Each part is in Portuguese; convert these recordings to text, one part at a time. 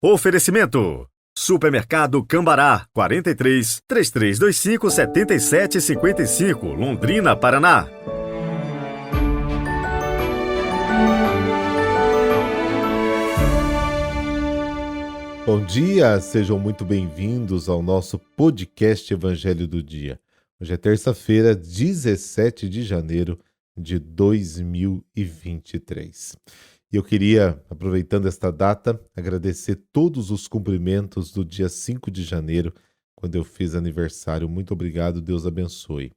Oferecimento: Supermercado Cambará, 43 3325 7755, Londrina, Paraná. Bom dia, sejam muito bem-vindos ao nosso podcast Evangelho do Dia. Hoje é terça-feira, 17 de janeiro de 2023. E eu queria, aproveitando esta data, agradecer todos os cumprimentos do dia 5 de janeiro, quando eu fiz aniversário. Muito obrigado, Deus abençoe.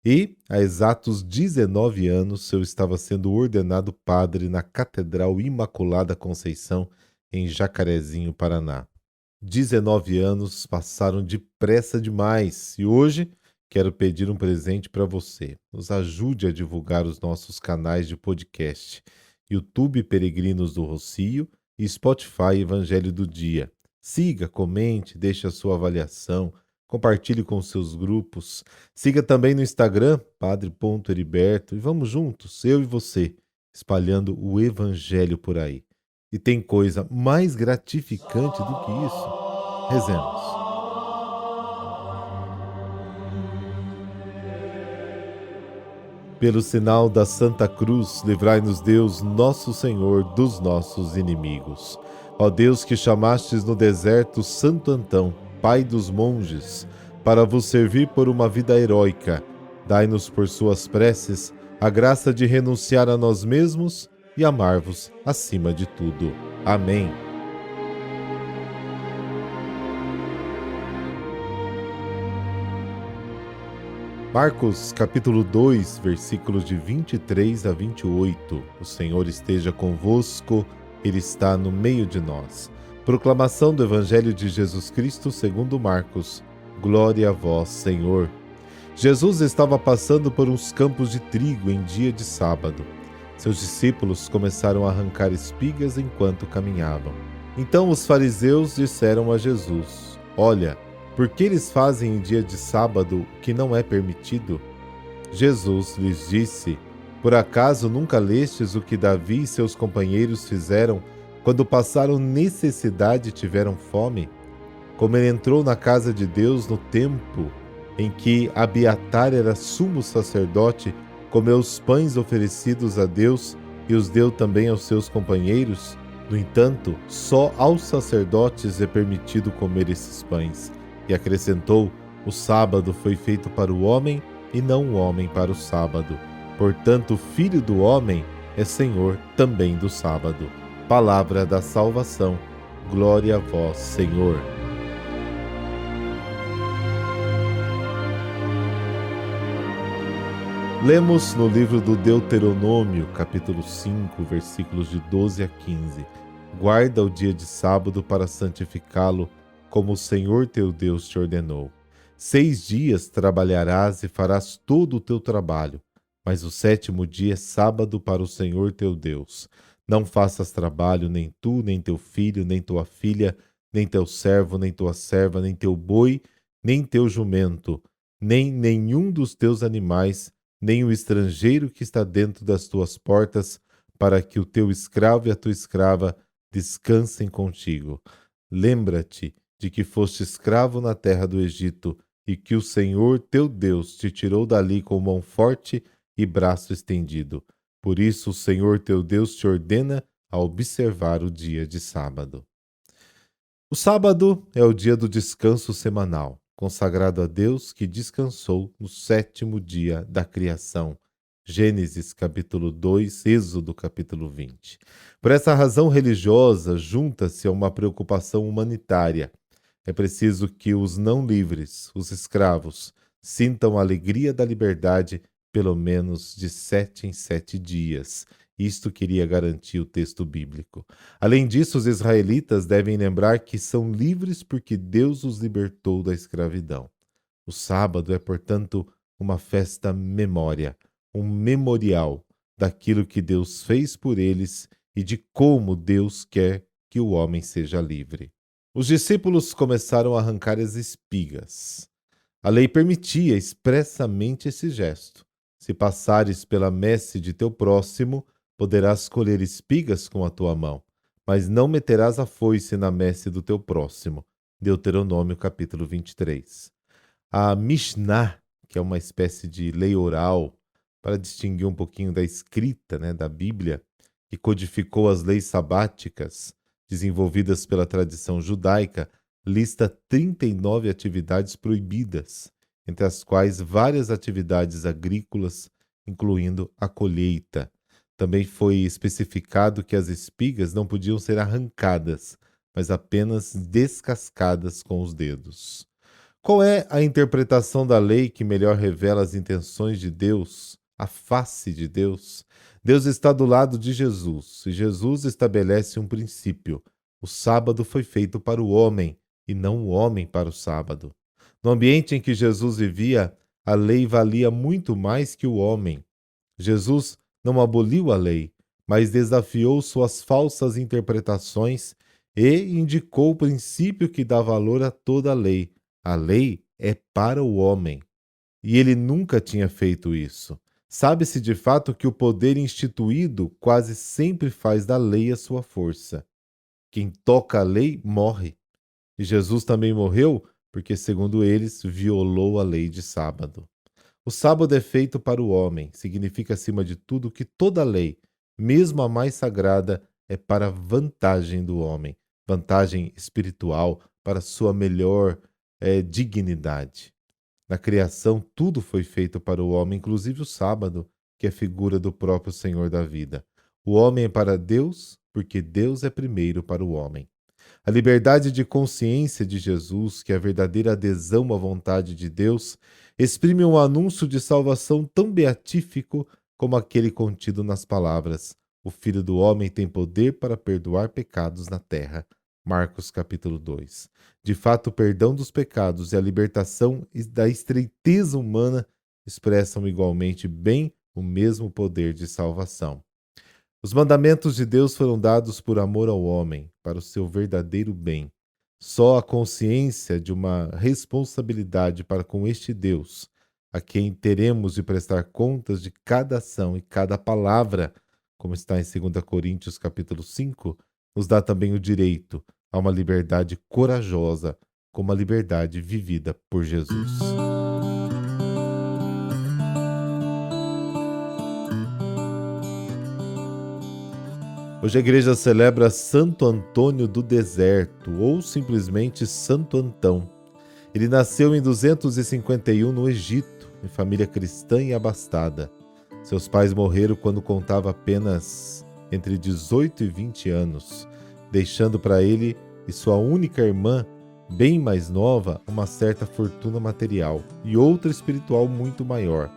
E, há exatos 19 anos, eu estava sendo ordenado padre na Catedral Imaculada Conceição, em Jacarezinho, Paraná. 19 anos passaram depressa demais e hoje quero pedir um presente para você. Nos ajude a divulgar os nossos canais de podcast, YouTube Peregrinos do Rossio e Spotify Evangelho do Dia. Siga, comente, deixe a sua avaliação, compartilhe com seus grupos. Siga também no Instagram, padre.heriberto, e vamos juntos, eu e você, espalhando o Evangelho por aí. E tem coisa mais gratificante do que isso? Rezemos. Pelo sinal da Santa Cruz, livrai-nos Deus, nosso Senhor, dos nossos inimigos. Ó Deus, que chamastes no deserto Santo Antão, pai dos monges, para vos servir por uma vida heróica, dai-nos por suas preces a graça de renunciar a nós mesmos e amar-vos acima de tudo. Amém. Marcos, capítulo 2, versículos de 23 a 28. O Senhor esteja convosco, Ele está no meio de nós. Proclamação do Evangelho de Jesus Cristo segundo Marcos. Glória a vós, Senhor. Jesus estava passando por uns campos de trigo em dia de sábado. Seus discípulos começaram a arrancar espigas enquanto caminhavam. Então os fariseus disseram a Jesus: Olha, por que eles fazem em dia de sábado o que não é permitido? Jesus lhes disse: Por acaso nunca lestes o que Davi e seus companheiros fizeram quando passaram necessidade e tiveram fome? Como ele entrou na casa de Deus no tempo em que Abiatar era sumo sacerdote, comeu os pães oferecidos a Deus e os deu também aos seus companheiros? No entanto, só aos sacerdotes é permitido comer esses pães. E acrescentou: o sábado foi feito para o homem e não o homem para o sábado. Portanto, o Filho do homem é Senhor também do sábado. Palavra da salvação. Glória a vós, Senhor. Lemos no livro do Deuteronômio, capítulo 5, versículos de 12 a 15. Guarda o dia de sábado para santificá-lo, como o Senhor teu Deus te ordenou. 6 dias trabalharás e farás todo o teu trabalho, mas o 7º dia é sábado para o Senhor teu Deus. Não faças trabalho nem tu, nem teu filho, nem tua filha, nem teu servo, nem tua serva, nem teu boi, nem teu jumento, nem nenhum dos teus animais, nem o estrangeiro que está dentro das tuas portas, para que o teu escravo e a tua escrava descansem contigo. Lembra-te de que foste escravo na terra do Egito, e que o Senhor teu Deus te tirou dali com mão forte e braço estendido. Por isso o Senhor teu Deus te ordena a observar o dia de sábado. O sábado é o dia do descanso semanal, consagrado a Deus que descansou no 7º dia da criação. Gênesis capítulo 2, Êxodo capítulo 20. Por essa razão religiosa, junta-se a uma preocupação humanitária. É preciso que os não livres, os escravos, sintam a alegria da liberdade pelo menos de 7 em 7 dias. Isto queria garantir o texto bíblico. Além disso, os israelitas devem lembrar que são livres porque Deus os libertou da escravidão. O sábado é, portanto, uma festa memória, um memorial daquilo que Deus fez por eles e de como Deus quer que o homem seja livre. Os discípulos começaram a arrancar as espigas. A lei permitia expressamente esse gesto. Se passares pela messe de teu próximo, poderás colher espigas com a tua mão, mas não meterás a foice na messe do teu próximo. Deuteronômio capítulo 23. A Mishnah, que é uma espécie de lei oral, para distinguir um pouquinho da escrita, da Bíblia, que codificou as leis sabáticas desenvolvidas pela tradição judaica, lista 39 atividades proibidas, entre as quais várias atividades agrícolas, incluindo a colheita. Também foi especificado que as espigas não podiam ser arrancadas, mas apenas descascadas com os dedos. Qual é a interpretação da lei que melhor revela as intenções de Deus, a face de Deus? Deus está do lado de Jesus, e Jesus estabelece um princípio. O sábado foi feito para o homem, e não o homem para o sábado. No ambiente em que Jesus vivia, a lei valia muito mais que o homem. Jesus não aboliu a lei, mas desafiou suas falsas interpretações e indicou o princípio que dá valor a toda a lei. A lei é para o homem. E ele nunca tinha feito isso. Sabe-se de fato que o poder instituído quase sempre faz da lei a sua força. Quem toca a lei morre. E Jesus também morreu porque, segundo eles, violou a lei de sábado. O sábado é feito para o homem, significa acima de tudo que toda lei, mesmo a mais sagrada, é para a vantagem do homem, vantagem espiritual, para sua melhor dignidade. Na criação, tudo foi feito para o homem, inclusive o sábado, que é figura do próprio Senhor da vida. O homem é para Deus, porque Deus é primeiro para o homem. A liberdade de consciência de Jesus, que é a verdadeira adesão à vontade de Deus, exprime um anúncio de salvação tão beatífico como aquele contido nas palavras: o Filho do Homem tem poder para perdoar pecados na terra. Marcos capítulo 2. De fato, o perdão dos pecados e a libertação da estreiteza humana expressam igualmente bem o mesmo poder de salvação. Os mandamentos de Deus foram dados por amor ao homem, para o seu verdadeiro bem. Só a consciência de uma responsabilidade para com este Deus, a quem teremos de prestar contas de cada ação e cada palavra, como está em 2 Coríntios capítulo 5, nos dá também o direito a uma liberdade corajosa, como a liberdade vivida por Jesus. Hoje a igreja celebra Santo Antônio do Deserto, ou simplesmente Santo Antão. Ele nasceu em 251 no Egito, em família cristã e abastada. Seus pais morreram quando contava apenas entre 18 e 20 anos, deixando para ele e sua única irmã, bem mais nova, uma certa fortuna material e outra espiritual muito maior.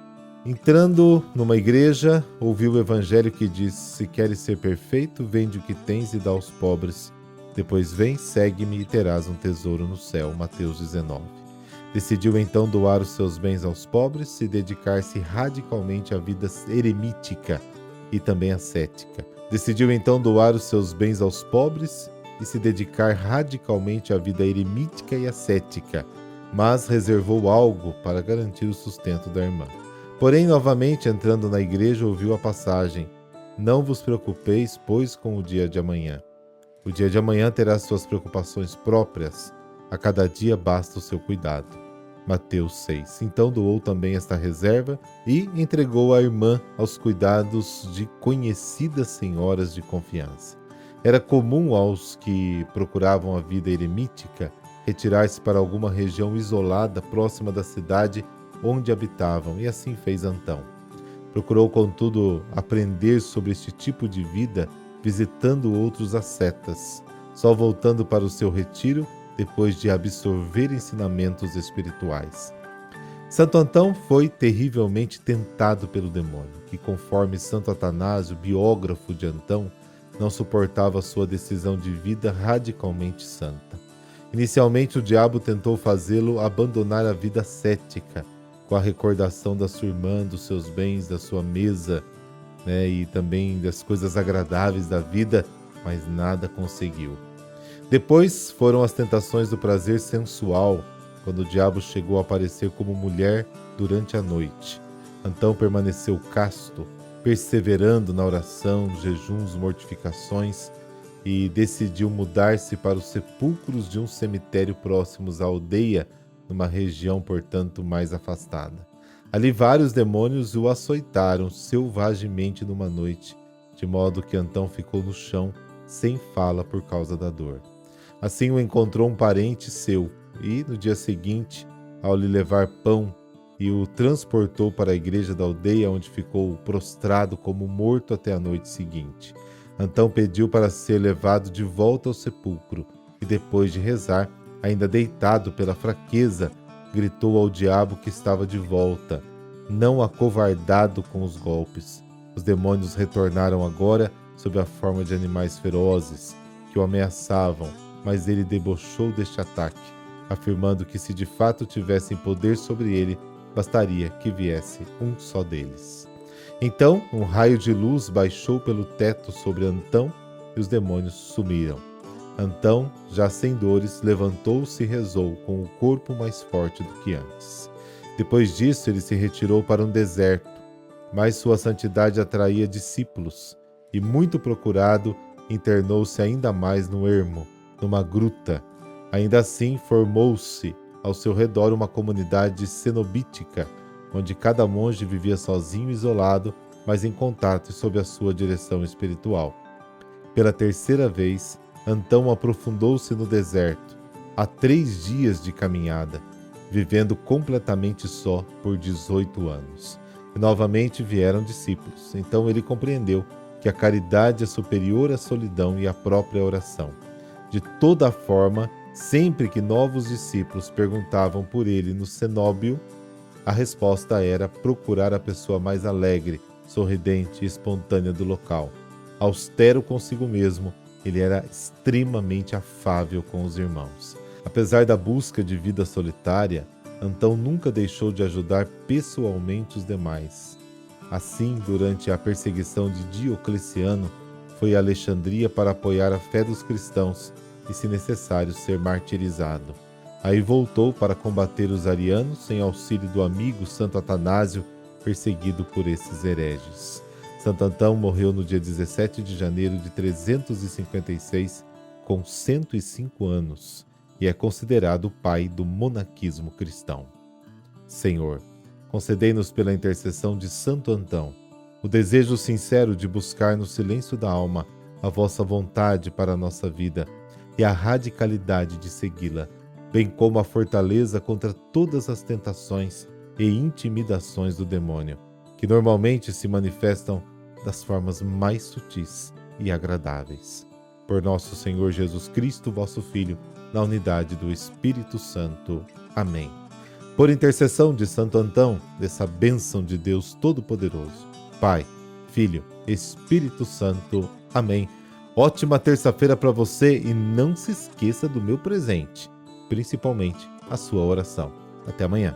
Entrando numa igreja, ouviu o evangelho que diz: se queres ser perfeito, vende o que tens e dá aos pobres. Depois vem, segue-me e terás um tesouro no céu. Mateus 19. Decidiu então doar os seus bens aos pobres e dedicar-se radicalmente à vida eremítica e também ascética. Decidiu então doar os seus bens aos pobres e se dedicar radicalmente à vida eremítica e ascética, mas reservou algo para garantir o sustento da irmã. Porém, novamente entrando na igreja, ouviu a passagem: não vos preocupeis, pois, com o dia de amanhã. O dia de amanhã terá suas preocupações próprias, a cada dia basta o seu cuidado. Mateus 6. Então doou também esta reserva e entregou a irmã aos cuidados de conhecidas senhoras de confiança. Era comum aos que procuravam a vida eremítica retirar-se para alguma região isolada próxima da cidade onde habitavam, e assim fez Antão. Procurou, contudo, aprender sobre este tipo de vida visitando outros ascetas, só voltando para o seu retiro depois de absorver ensinamentos espirituais. Santo Antão foi terrivelmente tentado pelo demônio, que, conforme Santo Atanásio, biógrafo de Antão, não suportava sua decisão de vida radicalmente santa. Inicialmente, o diabo tentou fazê-lo abandonar a vida ascética, com a recordação da sua irmã, dos seus bens, da sua mesa, e também das coisas agradáveis da vida, mas nada conseguiu. Depois foram as tentações do prazer sensual, quando o diabo chegou a aparecer como mulher durante a noite. Antão permaneceu casto, perseverando na oração, jejuns, mortificações, e decidiu mudar-se para os sepulcros de um cemitério próximos à aldeia, numa região, portanto, mais afastada. Ali vários demônios o açoitaram selvagemente numa noite, de modo que Antão ficou no chão, sem fala por causa da dor. Assim o encontrou um parente seu, e no dia seguinte, ao lhe levar pão, e o transportou para a igreja da aldeia, onde ficou prostrado como morto até a noite seguinte. Antão pediu para ser levado de volta ao sepulcro, e depois de rezar, ainda deitado pela fraqueza, gritou ao diabo que estava de volta, não acovardado com os golpes. Os demônios retornaram agora sob a forma de animais ferozes, que o ameaçavam, mas ele debochou deste ataque, afirmando que se de fato tivessem poder sobre ele, bastaria que viesse um só deles. Então, um raio de luz baixou pelo teto sobre Antão e os demônios sumiram. Antão, já sem dores, levantou-se e rezou com o corpo mais forte do que antes. Depois disso, ele se retirou para um deserto, mas sua santidade atraía discípulos, e muito procurado, internou-se ainda mais no ermo, numa gruta. Ainda assim, formou-se ao seu redor uma comunidade cenobítica, onde cada monge vivia sozinho e isolado, mas em contato e sob a sua direção espiritual. Pela terceira vez, Antão aprofundou-se no deserto, há 3 dias de caminhada, vivendo completamente só por 18 anos. E novamente vieram discípulos. Então ele compreendeu que a caridade é superior à solidão e à própria oração. De toda forma, sempre que novos discípulos perguntavam por ele no cenóbio, a resposta era procurar a pessoa mais alegre, sorridente e espontânea do local. Austero consigo mesmo, ele era extremamente afável com os irmãos. Apesar da busca de vida solitária, Antão nunca deixou de ajudar pessoalmente os demais. Assim, durante a perseguição de Diocleciano, foi a Alexandria para apoiar a fé dos cristãos e, se necessário, ser martirizado. Aí voltou para combater os arianos sem auxílio do amigo Santo Atanásio, perseguido por esses hereges. Santo Antão morreu no dia 17 de janeiro de 356, com 105 anos, e é considerado o pai do monaquismo cristão. Senhor, concedei-nos pela intercessão de Santo Antão o desejo sincero de buscar no silêncio da alma a vossa vontade para a nossa vida e a radicalidade de segui-la, bem como a fortaleza contra todas as tentações e intimidações do demônio, que normalmente se manifestam das formas mais sutis e agradáveis. Por nosso Senhor Jesus Cristo, vosso Filho, na unidade do Espírito Santo. Amém. Por intercessão de Santo Antão, dessa bênção de Deus Todo-Poderoso, Pai, Filho, Espírito Santo. Amém. Ótima terça-feira para você e não se esqueça do meu presente, principalmente a sua oração. Até amanhã.